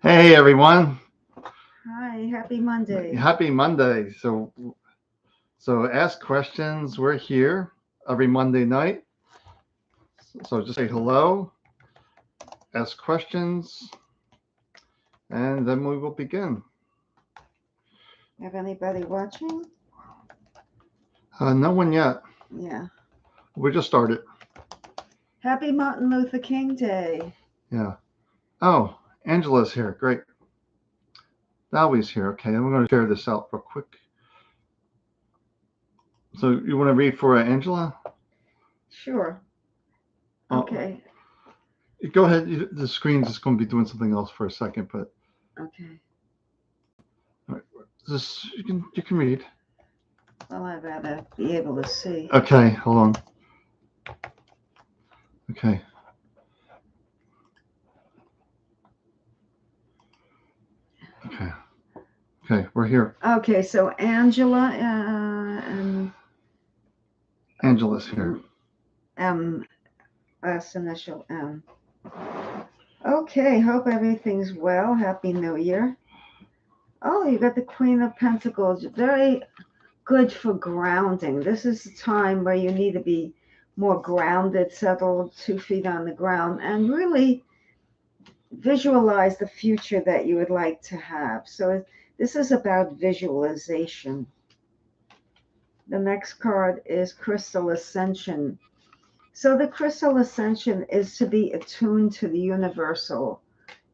Hey everyone, Hi, happy Monday. happy Monday. So ask questions. We're here every Monday night. So just say hello, ask questions, and then we will begin. Have anybody watching? No one yet. Yeah. We just started. Happy Martin Luther King Day. Yeah. Oh, Angela's here. Great. Dowie's here. Okay, I'm going to share this out real quick. So you want to read for Angela? Sure. Oh, Okay. go ahead. The screen's just going to be doing something else for a second, but Okay. all right, just you can read. Well, I'd rather be able to see. Okay, hold on. Okay. Okay. Okay, we're here. Okay, so Angela and Angela's here. M, last initial M. Okay, hope everything's well. Happy New Year. Oh, you got the Queen of Pentacles. Very good for grounding. This is a time where you need to be more grounded, settled, 2 feet on the ground, and really visualize the future that you would like to have. So this is about visualization. The next card is Crystal Ascension. So the Crystal Ascension is to be attuned to the universal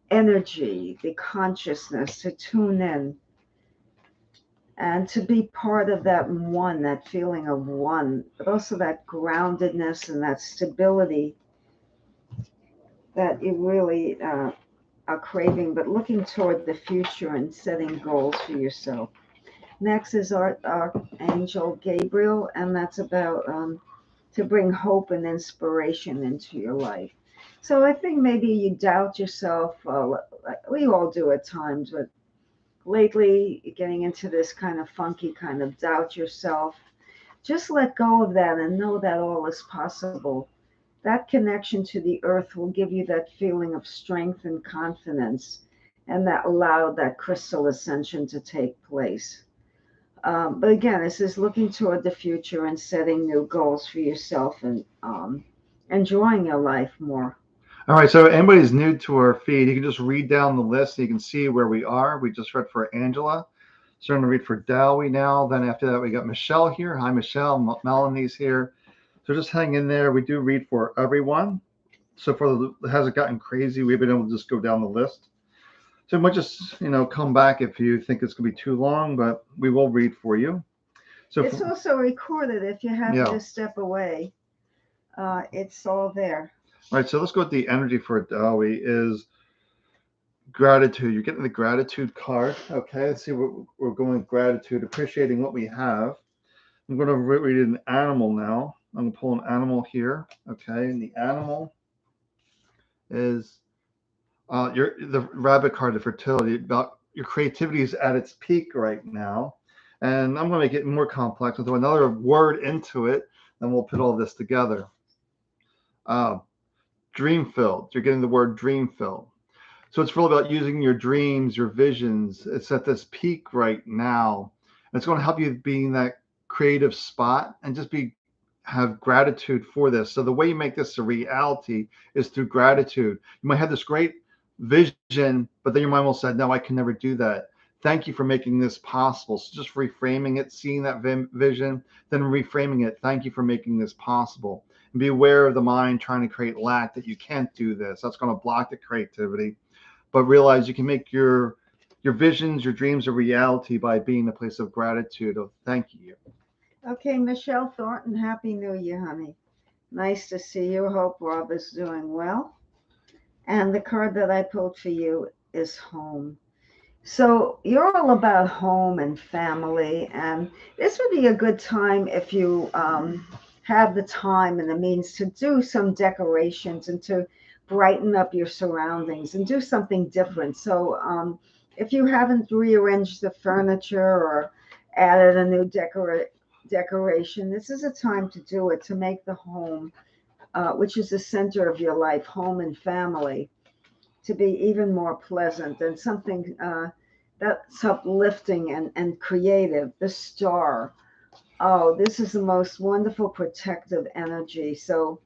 energy, the consciousness, to tune in and to be part of that one, that feeling of one, but also that groundedness and that stability that you really are craving, but looking toward the future and setting goals for yourself. Next is Archangel Gabriel, and that's about to bring hope and inspiration into your life. So I think maybe you doubt yourself. We all do at times, but lately you're getting into this kind of funky kind of doubt yourself. Just let go of that and know that all is possible. That connection to the earth will give you that feeling of strength and confidence, and that allow that crystal ascension to take place. But again, this is looking toward the future and setting new goals for yourself and enjoying your life more. All right, so anybody's new to our feed, you can just read down the list so you can see where we are. We just read for Angela. So I'm going to read for Dowie now. Then after that, we got Michelle here. Hi, Michelle. Melanie's here. So just hang in there. We do read for everyone. So far, it hasn't gotten crazy. We've been able to just go down the list. So we might just, come back if you think it's going to be too long, but we will read for you. So, It's also recorded if you happen yeah. to step away. It's all there. All right, so let's go with the energy for Adoey is gratitude. You're getting the gratitude card. Okay, let's see what we're going with gratitude, appreciating what we have. I'm going to read an animal now. I'm going to pull an animal here. Okay, and the animal is the rabbit card, the fertility. About your creativity is at its peak right now, and I'm going to make it more complex. I'll throw another word into it, and we'll put all this together. Uh, dream filled. You're getting the word dream filled. So it's really about using your dreams, your visions. It's at this peak right now. It's going to help you be in that creative spot and just have gratitude for this. So the way you make this a reality is through gratitude. You might have this great vision, but then your mind will say, "No, I can never do that." Thank you for making this possible. So just reframing it, seeing that vision, then reframing it. Thank you for making this possible. And be aware of the mind trying to create lack that you can't do this. That's going to block the creativity, but realize you can make your visions, your dreams a reality by being in a place of gratitude, of thank you. Okay, Michelle Thornton, Happy New Year, honey. Nice to see you. Hope Rob is doing well. And the card that I pulled for you is home. So you're all about home and family, and this would be a good time if you have the time and the means to do some decorations and to brighten up your surroundings and do something different. So if you haven't rearranged the furniture or added a new decoration, this is a time to do it to make the home, which is the center of your life, home and family, to be even more pleasant and something that's uplifting and creative. The star. Oh, this is the most wonderful protective energy. So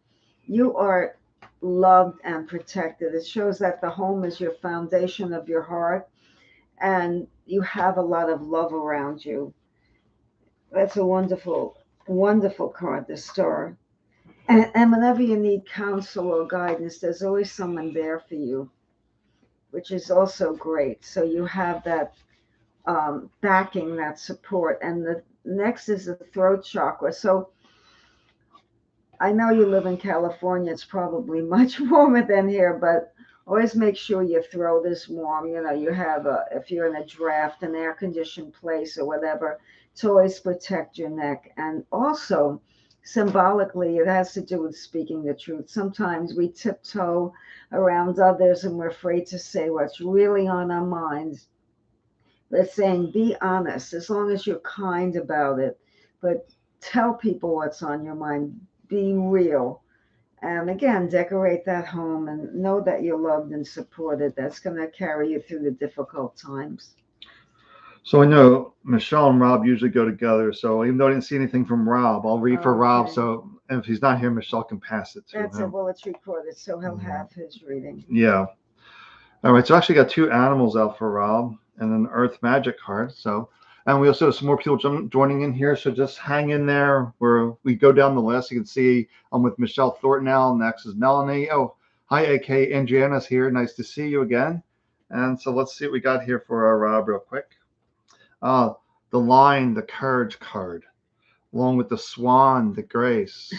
you are loved and protected. It shows that the home is your foundation of your heart and you have a lot of love around you. That's a wonderful, wonderful card, the star. And whenever you need counsel or guidance, there's always someone there for you, which is also great. So you have that backing, that support. And the next is the throat chakra. So I know you live in California. It's probably much warmer than here, but always make sure your throat is warm. You know, you have if you're in a draft, an air conditioned place or whatever, to always protect your neck. And also, symbolically, it has to do with speaking the truth. Sometimes we tiptoe around others and we're afraid to say what's really on our minds. They're saying be honest as long as you're kind about it, but tell people what's on your mind. Be real. And again, decorate that home and know that you're loved and supported. That's going to carry you through the difficult times. So I know Michelle and Rob usually go together. So even though I didn't see anything from Rob, I'll read for Rob. Okay. So if he's not here, Michelle can pass it to That's it. him. Well, it's recorded, so he'll have his reading. Yeah. All right. So I actually got two animals out for Rob and an Earth Magic card. So, and we also have some more people joining in here. So just hang in there where we go down the list. You can see I'm with Michelle Thornton now. Next is Melanie. Oh, hi, AK. Adriana's here. Nice to see you again. And so let's see what we got here for our Rob real quick. Uh, the Lion, the Courage card, along with the Swan, the Grace,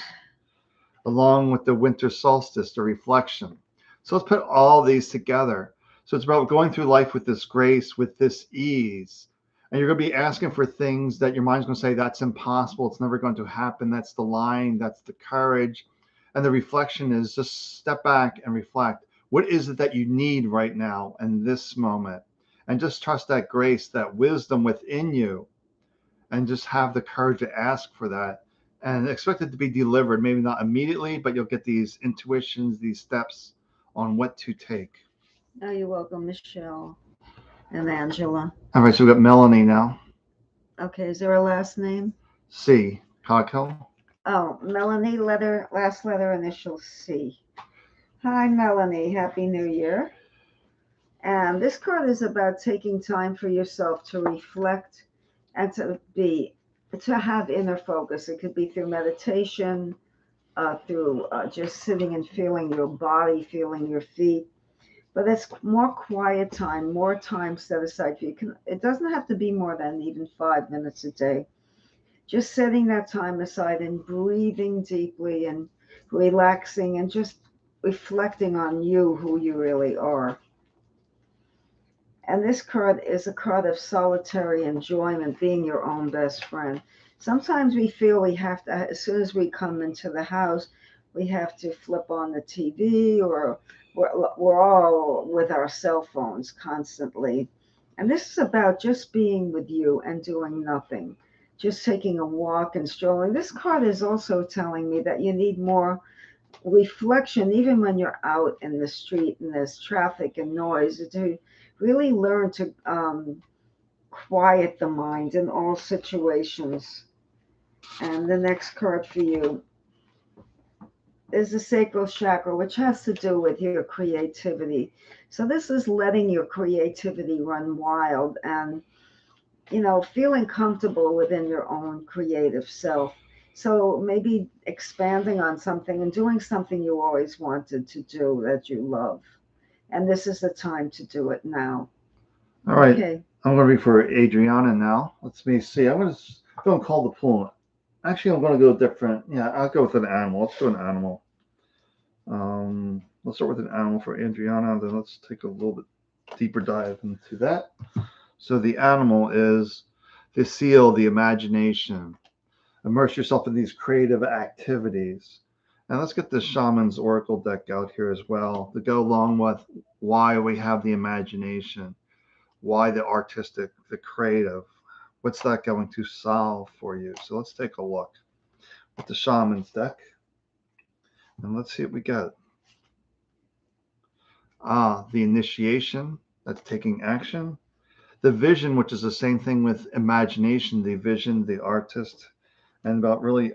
along with the Winter Solstice, the Reflection. So let's put all these together. So it's about going through life with this grace, with this ease. And you're going to be asking for things that your mind's going to say, that's impossible. It's never going to happen. That's the Lion. That's the courage. And the reflection is just step back and reflect. What is it that you need right now in this moment? And just trust that grace, that wisdom within you, and just have the courage to ask for that and expect it to be delivered. Maybe not immediately, but you'll get these intuitions, these steps on what to take. Oh, you're welcome, Michelle and Angela. All right, so we've got Melanie now. Okay, is there a last name? C. Coghill. Oh, Melanie, last letter, initial C. Hi, Melanie. Happy New Year. And this card is about taking time for yourself to reflect and to have inner focus. It could be through meditation, through just sitting and feeling your body, feeling your feet. But it's more quiet time, more time set aside for you. It doesn't have to be more than even 5 minutes a day. Just setting that time aside and breathing deeply and relaxing and just reflecting on you, who you really are. And this card is a card of solitary enjoyment, being your own best friend. Sometimes we feel we have to, as soon as we come into the house, we have to flip on the TV or we're all with our cell phones constantly. And this is about just being with you and doing nothing, just taking a walk and strolling. This card is also telling me that you need more reflection, even when you're out in the street and there's traffic and noise, to really learn to quiet the mind in all situations. And the next card for you is the sacral chakra, which has to do with your creativity. So this is letting your creativity run wild and, feeling comfortable within your own creative self. So maybe expanding on something and doing something you always wanted to do that you love. And this is the time to do it now. All right. Okay. I'm going to read for Adriana now. Let's me see. I'm going to go and call the pool. Actually, I'm going to go different. Yeah, I'll go with an animal. Let's do an animal. Let's start with an animal for Adriana. Then let's take a little bit deeper dive into that. So the animal is the seal, the imagination. Immerse yourself in these creative activities. And let's get the Shaman's Oracle deck out here as well to go along with why we have the imagination, why the artistic, the creative. What's that going to solve for you? So let's take a look at the Shaman's deck and let's see what we got. The initiation, that's taking action. The vision, which is the same thing with imagination, the vision, the artist, and about really,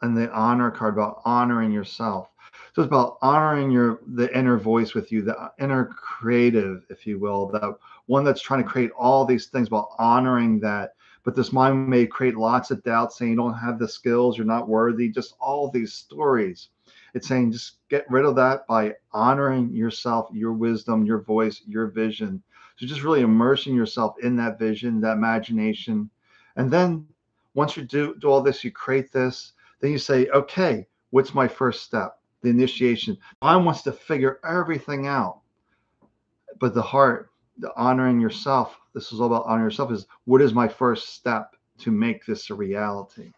and the honor card about honoring yourself. So it's about honoring the inner voice with you, the inner creative, if you will, the one that's trying to create all these things, about honoring that. But this mind may create lots of doubts, saying you don't have the skills, you're not worthy, just all these stories. It's saying just get rid of that by honoring yourself, your wisdom, your voice, your vision. So just really immersing yourself in that vision, that imagination. And then once you do all this, you create this, then you say, okay, what's my first step? The initiation. The mind wants to figure everything out. But the heart, the honoring yourself, this is all about honoring yourself, is what is my first step to make this a reality?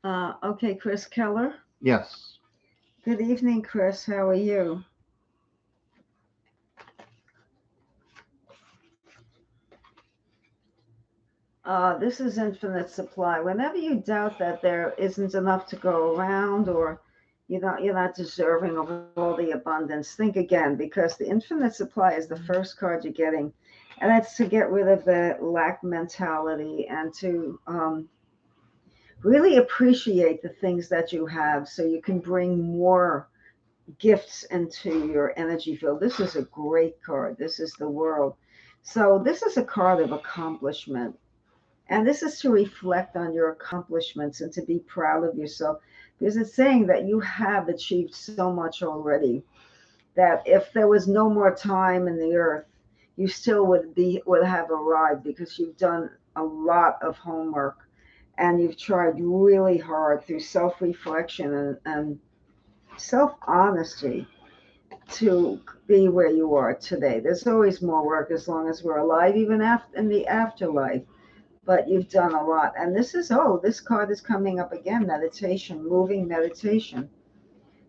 Okay, Chris Keller. Yes. Good evening, Chris. How are you? This is infinite supply. Whenever you doubt that there isn't enough to go around, or you're not deserving of all the abundance, think again, because the infinite supply is the first card you're getting, and that's to get rid of the lack mentality and to really appreciate the things that you have, so you can bring more gifts into your energy field. This is a great card. This is the world. So this is a card of accomplishment. And this is to reflect on your accomplishments and to be proud of yourself, because it's saying that you have achieved so much already, that if there was no more time in the earth, you still would have arrived, because you've done a lot of homework and you've tried really hard through self-reflection and self-honesty to be where you are today. There's always more work as long as we're alive, even after in the afterlife, but you've done a lot. And this card is coming up again, meditation, moving meditation.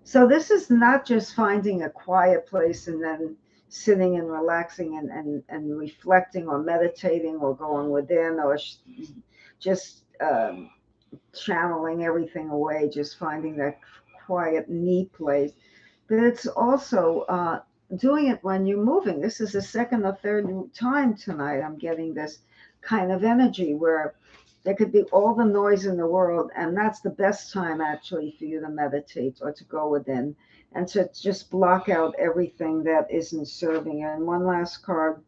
So this is not just finding a quiet place and then sitting and relaxing and reflecting or meditating or going within, or just channeling everything away, just finding that quiet, neat place. But it's also doing it when you're moving. This is the second or third time tonight I'm getting this kind of energy where there could be all the noise in the world, and that's the best time actually for you to meditate or to go within and to just block out everything that isn't serving you. And one last card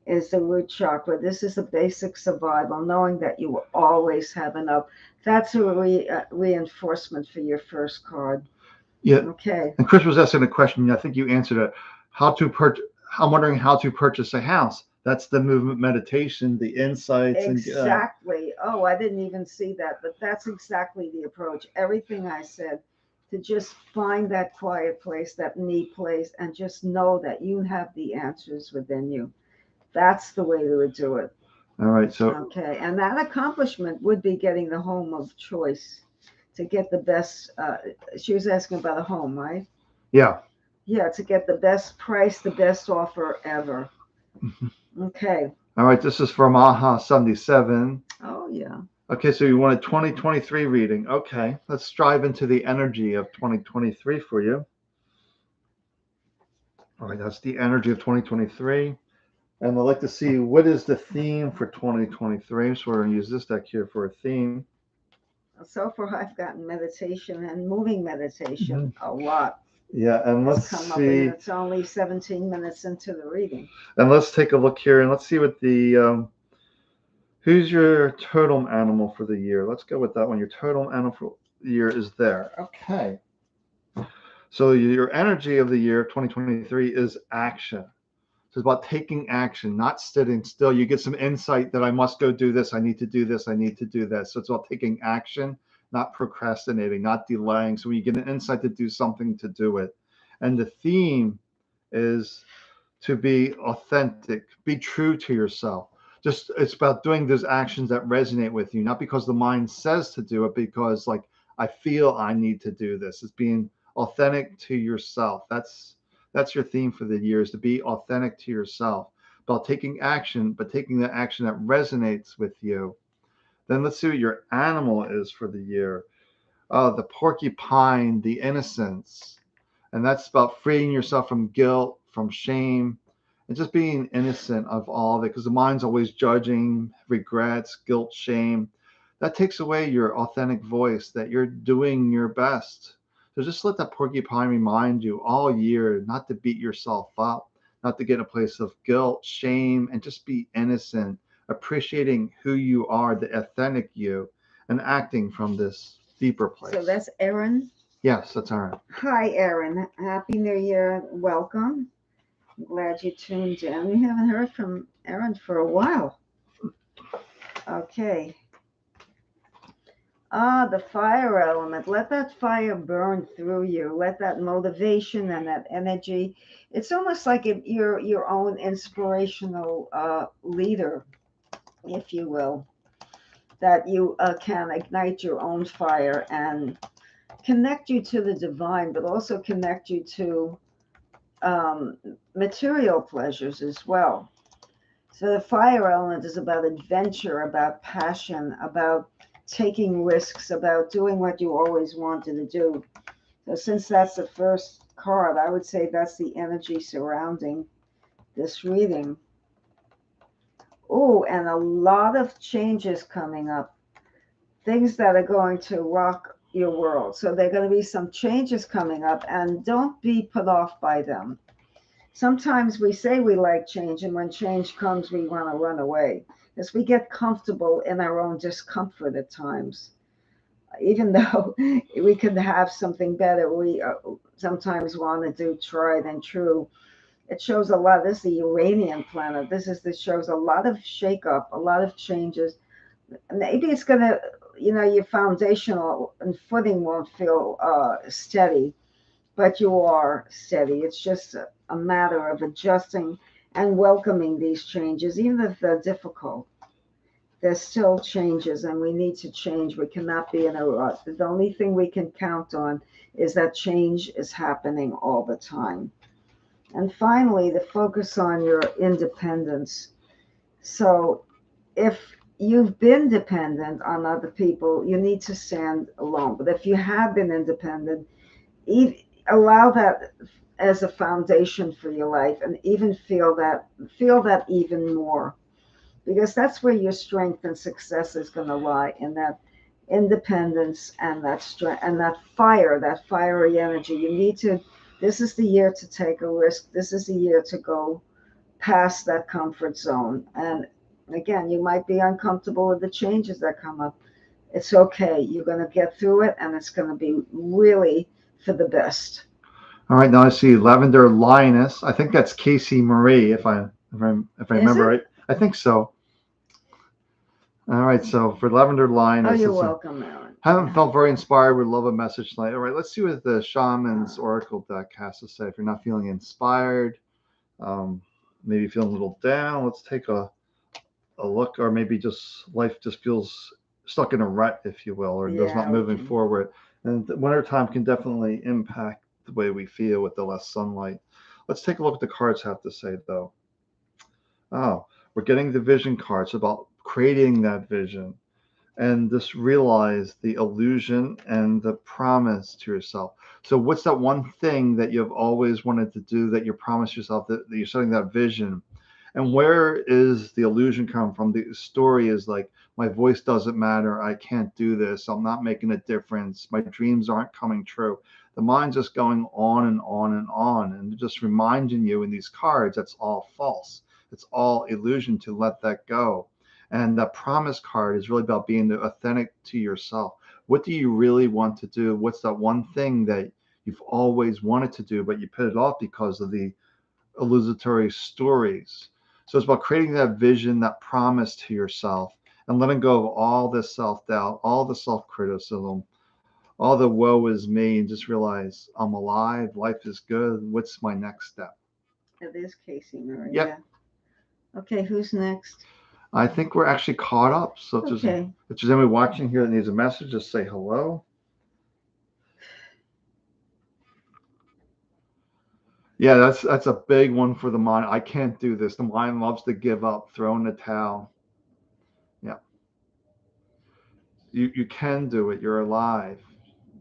is the root chakra. This is the basic survival, knowing that you will always have enough. That's a reinforcement for your first card. Yeah. Okay. And Chris was asking a question. I think you answered it. How to purchase? I'm wondering how to purchase a house. That's the movement meditation, the insights. Exactly. Oh, I didn't even see that, but that's exactly the approach. Everything I said, to just find that quiet place, that neat place, and just know that you have the answers within you. That's the way to do it. All right. So okay, and that accomplishment would be getting the home of choice, to get the best. She was asking about a home, right? Yeah. Yeah, to get the best price, the best offer ever. Okay. All right. This is from AHA 77. Oh yeah. Okay, so you want a 2023 reading. Okay, let's dive into the energy of 2023 for you. All right, that's the energy of 2023. And I'd like to see what is the theme for 2023. So we're going to use this deck here for a theme. So far, I've gotten meditation and moving meditation a lot. Yeah, and let's see. It's only 17 minutes into the reading. And let's take a look here and let's see what the who's your totem animal for the year. Let's go with that one. Your totem animal for the year is there. Okay. So your energy of the year 2023 is action. So it's about taking action, not sitting still. You get some insight that I must go do this. I need to do this. I need to do this. So it's about taking action, not procrastinating, not delaying. So when you get an insight to do something, to do it. And the theme is to be authentic, be true to yourself. Just it's about doing those actions that resonate with you, not because the mind says to do it, because like I feel I need to do this. It's being authentic to yourself. That's your theme for the year, is to be authentic to yourself, about taking action, but taking the action that resonates with you. Then let's see what your animal is for the year. The porcupine, the innocence. And that's about freeing yourself from guilt, from shame, and just being innocent of all of it, because the mind's always judging, regrets, guilt, shame. That takes away your authentic voice, that you're doing your best. So just let that porcupine remind you all year not to beat yourself up, not to get in a place of guilt, shame, and just be innocent, appreciating who you are, the authentic you, and acting from this deeper place. So that's Erin. Yes, that's all right. Hi, Erin. Happy New Year. Welcome. I'm glad you tuned in. We haven't heard from Erin for a while. Okay. Ah, the fire element. Let that fire burn through you. Let that motivation and that energy. It's almost like you're your own inspirational leader, if you will, that you can ignite your own fire and connect you to the divine, but also connect you to um, material pleasures as well. So the fire element is about adventure, about passion, about taking risks, about doing what you always wanted to do. So since that's the first card, I would say that's the energy surrounding this reading. Oh, and a lot of changes coming up, things that are going to rock your world. So there are going to be some changes coming up, and don't be put off by them. Sometimes we say we like change, and when change comes, we want to run away as we get comfortable in our own discomfort at times. Even though we could have something better, we sometimes want to do tried and true. It shows a lot. This is the Uranian planet. This shows a lot of shakeup, a lot of changes. Maybe it's gonna, your foundational and footing won't feel steady, but you are steady. It's just a matter of adjusting and welcoming these changes, even if they're difficult. There's still changes, and we need to change. We cannot be in a rut. The only thing we can count on is that change is happening all the time. And finally, the focus on your independence. So, if you've been dependent on other people, you need to stand alone. But if you have been independent, allow that as a foundation for your life, and even feel that even more, because that's where your strength and success is going to lie, in that independence and that strength and that fiery energy. You need to. This is the year to take a risk. This is the year to go past that comfort zone. And again, you might be uncomfortable with the changes that come up. It's okay. You're going to get through it, and it's going to be really for the best. All right, now I see lavender lioness. I think that's Casey Marie, if I Is remember it? right. I think so. All right, so for lavender Oh, lioness, you're welcome, Aaron. haven't Yeah. felt very inspired. Would love a message tonight. All right, let's see what the shaman's oracle deck has to say. If you're not feeling inspired, um, maybe feeling a little down, let's take a look, or maybe just life just feels stuck in a rut, if you will, or just not Yeah, we moving can. forward. And the winter time can definitely impact the way we feel with the less sunlight. Let's take a look at the cards have to say, though. Oh, we're getting the vision cards about creating that vision, and just realize the illusion and the promise to yourself. So, what's that one thing that you've always wanted to do that you promised yourself, that you're setting that vision? And where is the illusion come from? The story is like, my voice doesn't matter. I can't do this. I'm not making a difference. My dreams aren't coming true. The mind's just going on and on and on, and just reminding you in these cards that's all false. It's all illusion, to let that go. And that promise card is really about being authentic to yourself. What do you really want to do? What's that one thing that you've always wanted to do, but you put it off because of the illusory stories? So it's about creating that vision, that promise to yourself, and letting go of all the self doubt, all the self criticism, all the woe is me, and just realize I'm alive, life is good. What's my next step? It is Casey Murray. Yep. Yeah. Okay, who's next? I think we're actually caught up. So Okay. if there's anybody watching here that needs a message, just say hello. Yeah, that's a big one for the mind. I can't do this. The mind loves to give up, throw in the towel. Yeah, you can do it. You're alive.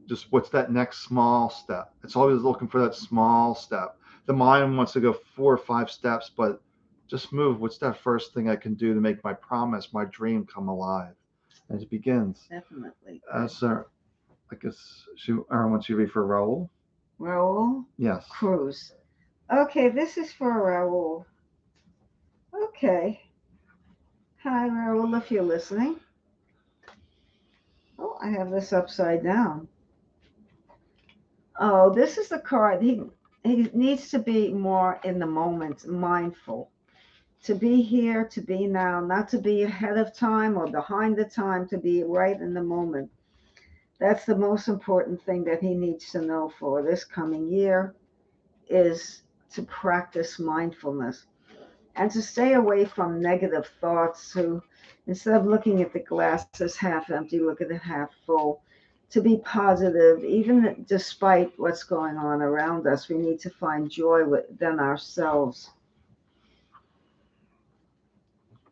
just what's that next small step. It's always looking for that small step. The mind wants to go 4 or 5 steps, but just move. What's that first thing I can do to make my promise, my dream come alive? And it begins. Definitely. Sir, I guess Aaron wants you to read for Raul. Raul Yes. Cruz. Okay, this is for Raul. Okay. Hi, Raul, if you're listening. Oh, I have this upside down. Oh, this is the card. He needs to be more in the moment, mindful. To be here, to be now, not to be ahead of time or behind the time, to be right in the moment. That's the most important thing that he needs to know for this coming year is to practice mindfulness and to stay away from negative thoughts. To instead of looking at the glass as half empty, look at it half full. To be positive, even despite what's going on around us, we need to find joy within ourselves.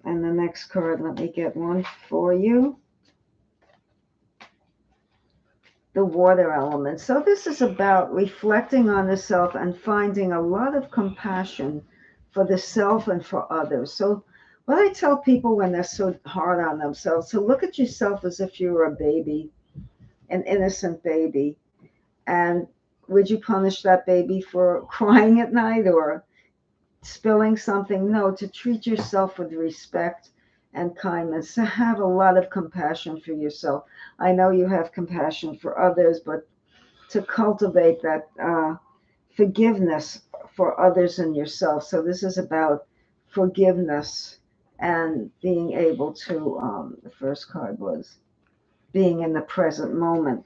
And the next card, let me get one for you. The water element. So this is about reflecting on the self and finding a lot of compassion for the self and for others. So what I tell people when they're so hard on themselves, to look at yourself as if you were a baby, an innocent baby. And would you punish that baby for crying at night or spilling something? No, to treat yourself with respect and kindness, to have a lot of compassion for yourself. I know you have compassion for others, but to cultivate that forgiveness for others and yourself. So this is about forgiveness and being able to, the first card was being in the present moment.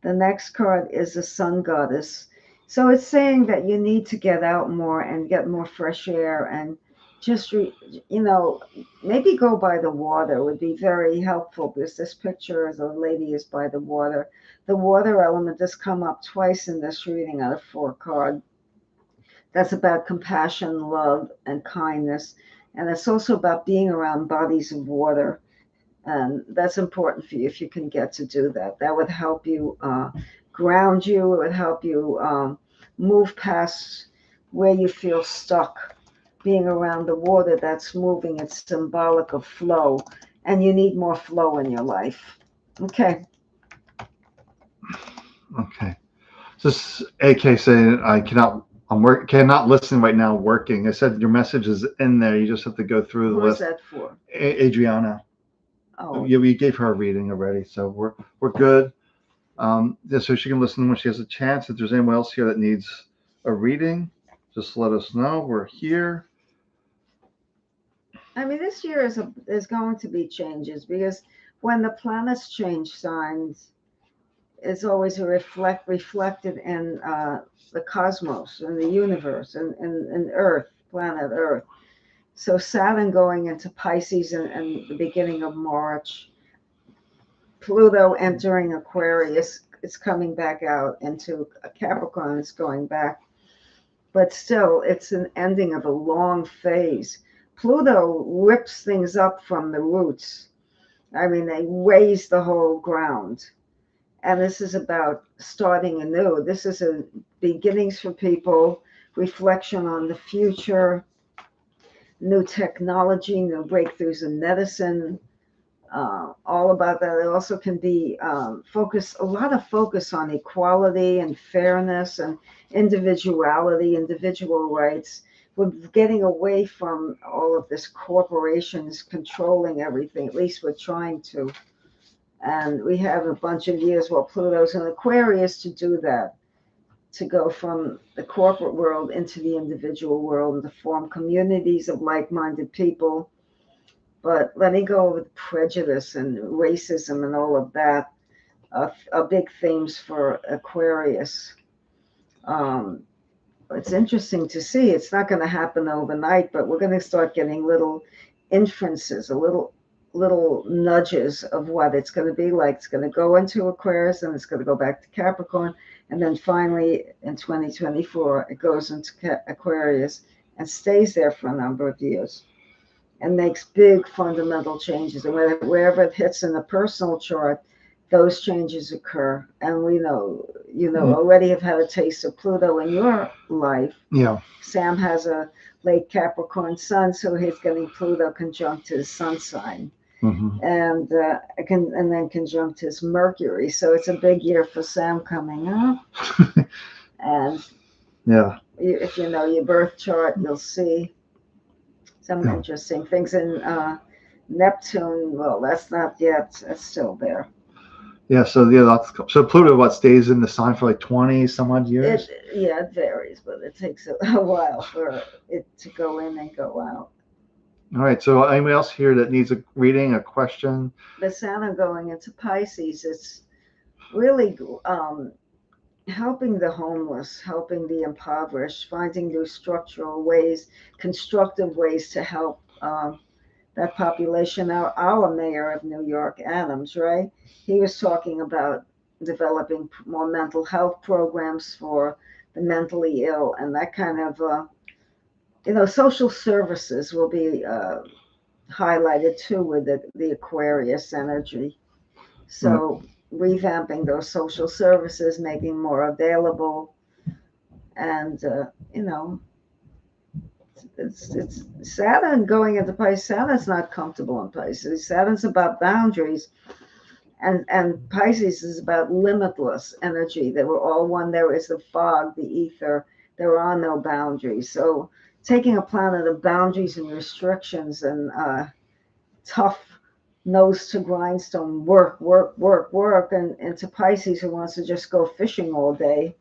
The next card is the sun goddess. So it's saying that you need to get out more and get more fresh air and just, maybe go by the water would be very helpful because this picture of the lady is by the water. The water element has come up twice in this reading out of 4 card. That's about compassion, love, and kindness. And it's also about being around bodies of water. And that's important for you if you can get to do that. That would help you ground you. It would help you move past where you feel stuck. Being around the water that's moving, it's symbolic of flow. And you need more flow in your life. Okay. Okay. This AK saying cannot listen right now working. I said your message is in there. You just have to go through the Who is list. that for? Adriana. Oh, Yeah, we gave her a reading already, so we're good. Yeah, so she can listen when she has a chance. If there's anyone else here that needs a reading, just let us know. We're here. I mean, this year is going to be changes because when the planets change signs, it's always reflected in the cosmos and the universe and Earth, planet Earth. So Saturn going into Pisces in the beginning of March, Pluto entering Aquarius, it's coming back out into Capricorn, it's going back. But still, it's an ending of a long phase. Pluto rips things up from the roots. I mean, they raise the whole ground. And this is about starting anew. This is a beginnings for people, reflection on the future, new technology, new breakthroughs in medicine, all about that. It also can be a lot of focus on equality and fairness and individuality, individual rights. We're getting away from all of this corporations controlling everything. At least we're trying to. And we have a bunch of years while Pluto's in Aquarius to do that, to go from the corporate world into the individual world and to form communities of like-minded people. But letting go of prejudice and racism and all of that are big themes for Aquarius. Um, it's interesting to see. It's not going to happen overnight, but we're going to start getting little inferences, little nudges of what it's going to be like. It's going to go into Aquarius and it's going to go back to Capricorn. And then finally in 2024, it goes into Aquarius and stays there for a number of years and makes big fundamental changes. And wherever it hits in the personal chart, those changes occur. And we know, Mm, already have had a taste of Pluto in your life. yeah. Sam has a late Capricorn sun, so he's getting Pluto conjunct his sun sign, Hmm. and and then conjunct his Mercury. So it's a big year for Sam coming up. And Yeah. if you know your birth chart, you'll see some Yeah. interesting things in Neptune. Well, that's not yet. It's still there. Yeah. So yeah, that's so Pluto. What stays in the sign for like 20 some odd It years? Yeah, it varies, but it takes a while for it to go in and go out. All right. So anybody else here that needs a reading, a question? The Saturn going into Pisces, it's really helping the homeless, helping the impoverished, finding new structural ways, constructive ways to help that population. Our mayor of New York, Adams, right? He was talking about developing more mental health programs for the mentally ill, and that kind of, social services will be highlighted too with the Aquarius energy. Right. So revamping those social services, making more available, and it's Saturn going into Pisces. Saturn's not comfortable in Pisces. Saturn's about boundaries, and Pisces is about limitless energy. That we're all one. There is the fog, the ether. There are no boundaries. So taking a planet of boundaries and restrictions and tough nose to grindstone work, work, work, work, and into Pisces who wants to just go fishing all day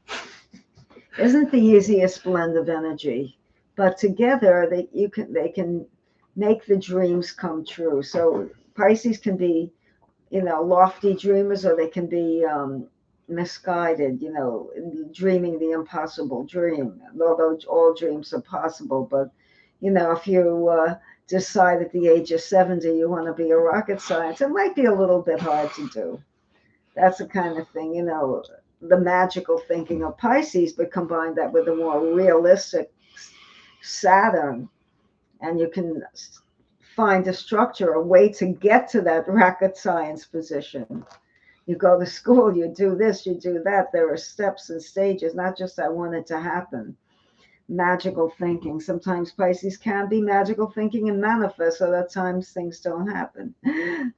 isn't the easiest blend of energy. But together they can make the dreams come true. So Pisces can be, lofty dreamers, or they can be misguided, dreaming the impossible dream. Although all dreams are possible, but if you decide at the age of 70 you want to be a rocket scientist, it might be a little bit hard to do. That's the kind of thing, the magical thinking of Pisces, but combine that with a more realistic Saturn, and you can find a structure, a way to get to that rocket science position. You go to school, you do this, you do that. There are steps and stages, not just I want it to happen. Magical thinking. Sometimes Pisces can be magical thinking and manifest. Other times things don't happen.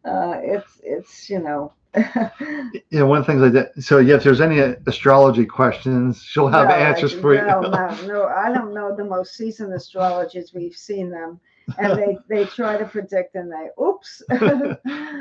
It's. Yeah. One of the things I did. So yeah, if there's any astrology questions, she'll have Well, answers for you. no, I don't know the most seasoned astrologers. We've seen them, and they try to predict, and they oops.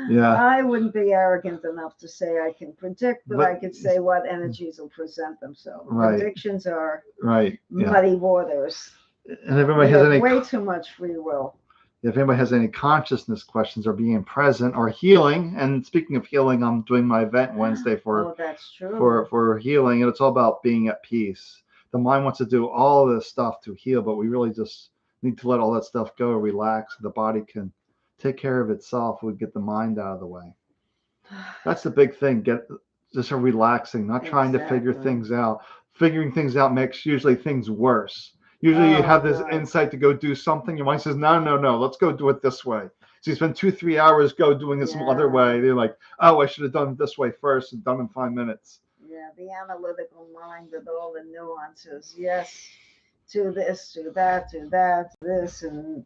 Yeah. I wouldn't be arrogant enough to say I can predict, but I But could say what energies will present themselves. right. Predictions are Right. Yeah. muddy waters. And if anybody We has have any way too much free will. if anybody has any consciousness questions or being present or healing, and speaking of healing, I'm doing my event Wednesday Oh, that's true. for healing, and it's all about being at peace. The mind wants to do all this stuff to heal, but we really just need to let all that stuff go, relax, so the body can take care of itself. We get the mind out of the way. That's the big thing. Get just a relaxing, not trying to figure Exactly. things out. Figuring things out makes usually things worse. Usually you Oh have this God. insight to go do something. Your mind says, no, no, no, let's go do it this way. So you spend 2, 3 hours go doing this some other Yeah. way. They're like, oh, I should have done it this way first and done in 5 minutes. Yeah, the analytical mind with all the nuances. Yes, do this, do that, this, and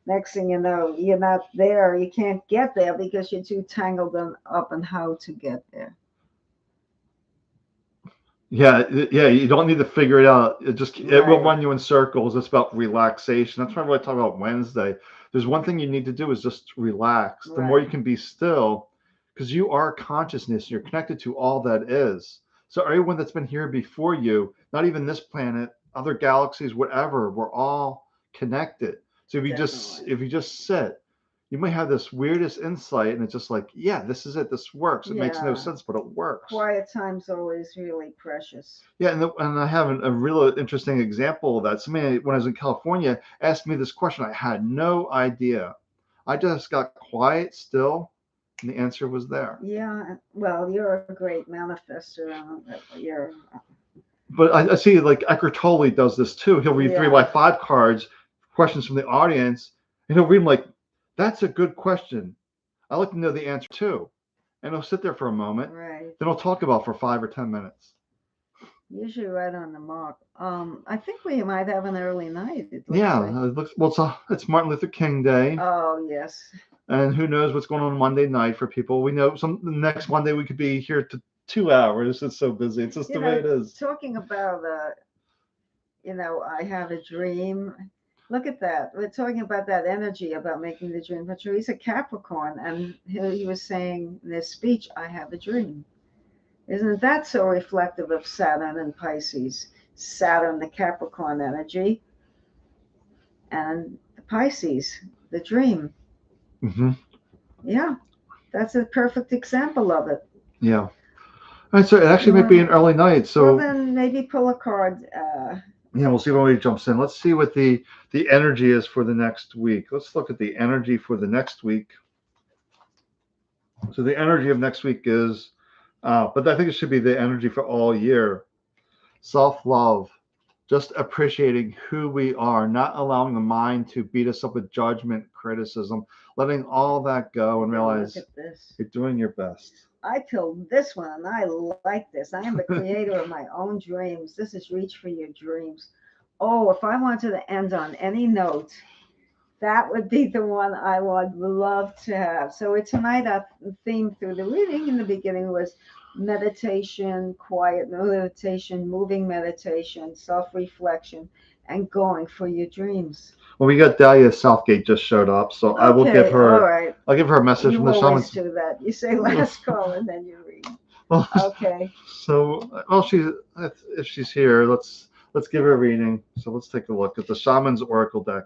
next thing you know, you're not there. You can't get there because you're too tangled up in how to get there. Yeah, yeah, you don't need to figure it out. It will Right. run you in circles. It's about relaxation. That's why I really talk about Wednesday. There's one thing you need to do is just relax. The more you Right. can be still, because you are consciousness, you're connected to all that is. So everyone that's been here before you, not even this planet, other galaxies, whatever, we're all connected. So Definitely. if you just sit, you might have this weirdest insight, and it's just like, yeah, this is it. This works. It makes no Yeah. sense, but it works. Quiet time's always really precious. Yeah, and I have a real interesting example of that. Somebody, when I was in California, asked me this question. I had no idea. I just got quiet, still, and the answer was there. Yeah. Well, you're a great manifester. You're. But I see, like Eckhart Tolle does this too. He'll read three by Yeah. five cards, questions from the audience, and he'll read them like, "That's a good question. I like to know the answer too." and he'll sit there for a moment. Right. Then he'll talk about for 5 or 10 minutes. Usually right on the mark. I think we might have an early night. It looks Yeah, like. it looks well. It's Martin Luther King Day, Oh yes. and who knows what's going on Monday night for people. We know the next Monday we could be here to 2 hours. It's so busy. It's just You the way know, it is. talking about I have a dream. Look at that. We're talking about that energy about making the dream come true. He's a Capricorn, and he was saying in his speech, "I have a dream." Isn't that so reflective of Saturn and Pisces? Saturn, the Capricorn energy, and the Pisces, the dream. Hmm. Yeah, that's a perfect example of it. Yeah. All right, so it actually You might be want an early night. well, So then maybe pull a card. yeah, we'll see when he jumps in. Let's see what the energy is for the next week. Let's look at the energy for the next week. So the energy of next week is, but I think it should be the energy for all year. Self-love, just appreciating who we are, not allowing the mind to beat us up with judgment, criticism, letting all that go and Look realize at this. you're doing your best. I killed this one, and I like this. I am the creator of my own dreams. This is reach for your dreams. Oh, if I wanted to end on any note, that would be the one I would love to have. So tonight, our theme through the reading in the beginning was meditation, quiet meditation, moving meditation, self-reflection, and going for your dreams. Well, we got Dahlia Southgate just showed up, so I will give Okay, all her. right. I'll give her a message from You the always shamans. do that. You say last call and then you read. Well, Okay. so well, if she's here, let's give her a reading. So let's take a look at the Shaman's Oracle deck.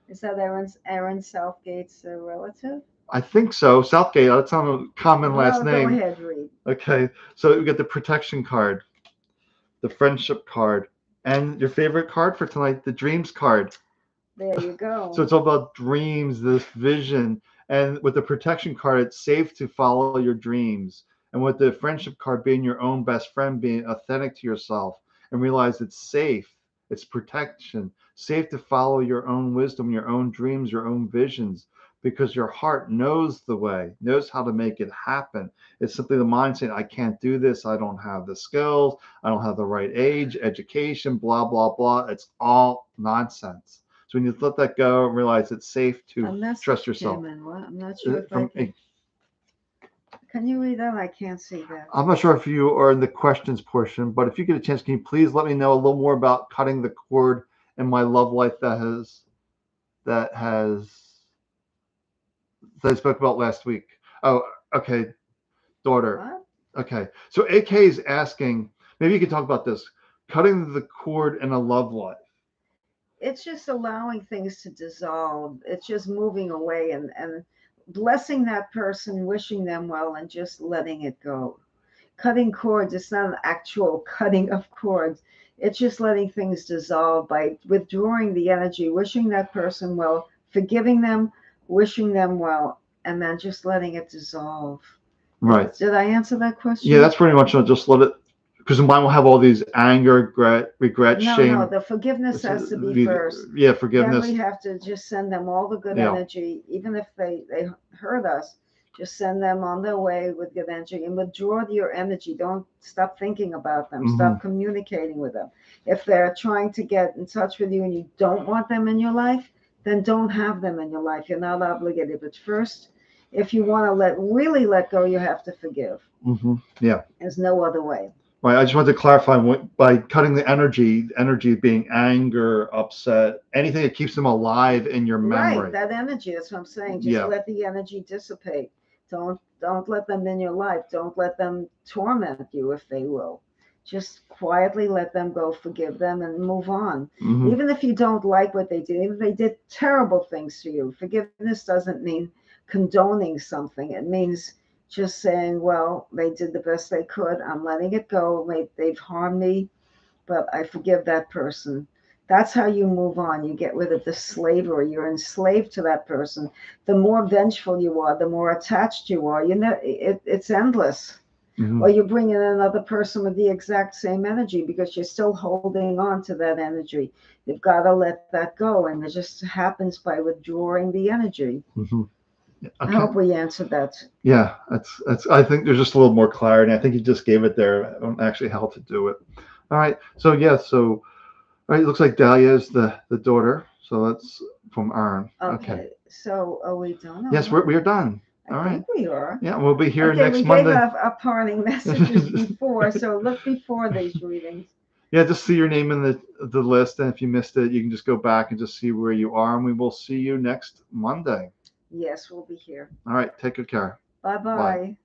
Is that Aaron Southgate's relative? I think so. Southgate. That's not a common last Well, go name. ahead, read. Okay, so we get the protection card, the friendship card, and your favorite card for tonight, the dreams card. There you go. So it's all about dreams, this vision. And with the protection card, it's safe to follow your dreams. And with the friendship card being your own best friend, being authentic to yourself and realize it's safe, it's protection, safe to follow your own wisdom, your own dreams, your own visions, because your heart knows the way, knows how to make it happen. It's simply the mind saying, I can't do this. I don't have the skills. I don't have the right age, education, blah, blah, blah. It's all nonsense. So when you let that go and realize it's safe to trust yourself. I'm not sure if From, I can you read that? I can't see that. I'm not sure if you are in the questions portion, but if you get a chance, can you please let me know a little more about cutting the cord in my love life that I spoke about last week? Oh, okay, daughter. What? Okay, so AK is asking. Maybe you could talk about this. Cutting the cord in a love life. It's just allowing things to dissolve. It's just moving away and blessing that person, wishing them well, and just letting it go. Cutting cords, it's not an actual cutting of cords. It's just letting things dissolve by withdrawing the energy, wishing that person well, forgiving them, wishing them well, and then just letting it dissolve. Right. Did I answer that question? Yeah, that's pretty much it. Just let it, because the mind will have all these anger, regret, shame. No, the forgiveness has to be first. Yeah, forgiveness. Then we have to just send them all the good energy, even if they hurt us. Just send them on their way with good energy and withdraw your energy. Don't stop thinking about them. Stop communicating with them. If they're trying to get in touch with you and you don't want them in your life, then don't have them in your life. You're not obligated. But first, if you want to really let go, you have to forgive. Yeah. There's no other way. Right. I just wanted to clarify by cutting the energy being anger, upset, anything that keeps them alive in your memory. Right, that energy. That's what I'm saying. Just let the energy dissipate. Don't let them in your life. Don't let them torment you if they will. Just quietly let them go, forgive them, and move on. Even if you don't like what they did, even if they did terrible things to you, forgiveness doesn't mean condoning something. It means just saying, well, they did the best they could. I'm letting it go. They've harmed me, but I forgive that person. That's how you move on. You get rid of the slavery. You're enslaved to that person. The more vengeful you are, the more attached you are. It's endless. Or you bring in another person with the exact same energy because you're still holding on to that energy. You've got to let that go. And it just happens by withdrawing the energy. I Okay. hope we answered that. Yeah, that's. I think there's just a little more clarity. I think you just gave it there on actually how to do it. All right. So yeah. So all right. It looks like Dahlia is the daughter. So that's from Aaron. Okay. Okay, so are we done? Yes, we are done. I All right. think we are. Yeah, we'll be here Okay, next we gave Monday. our parting messages before, so look before these readings. Yeah, just see your name in the list, and if you missed it, you can just go back and just see where you are, and we will see you next Monday. Yes, we'll be here. All right. Take good care. Bye Bye. bye.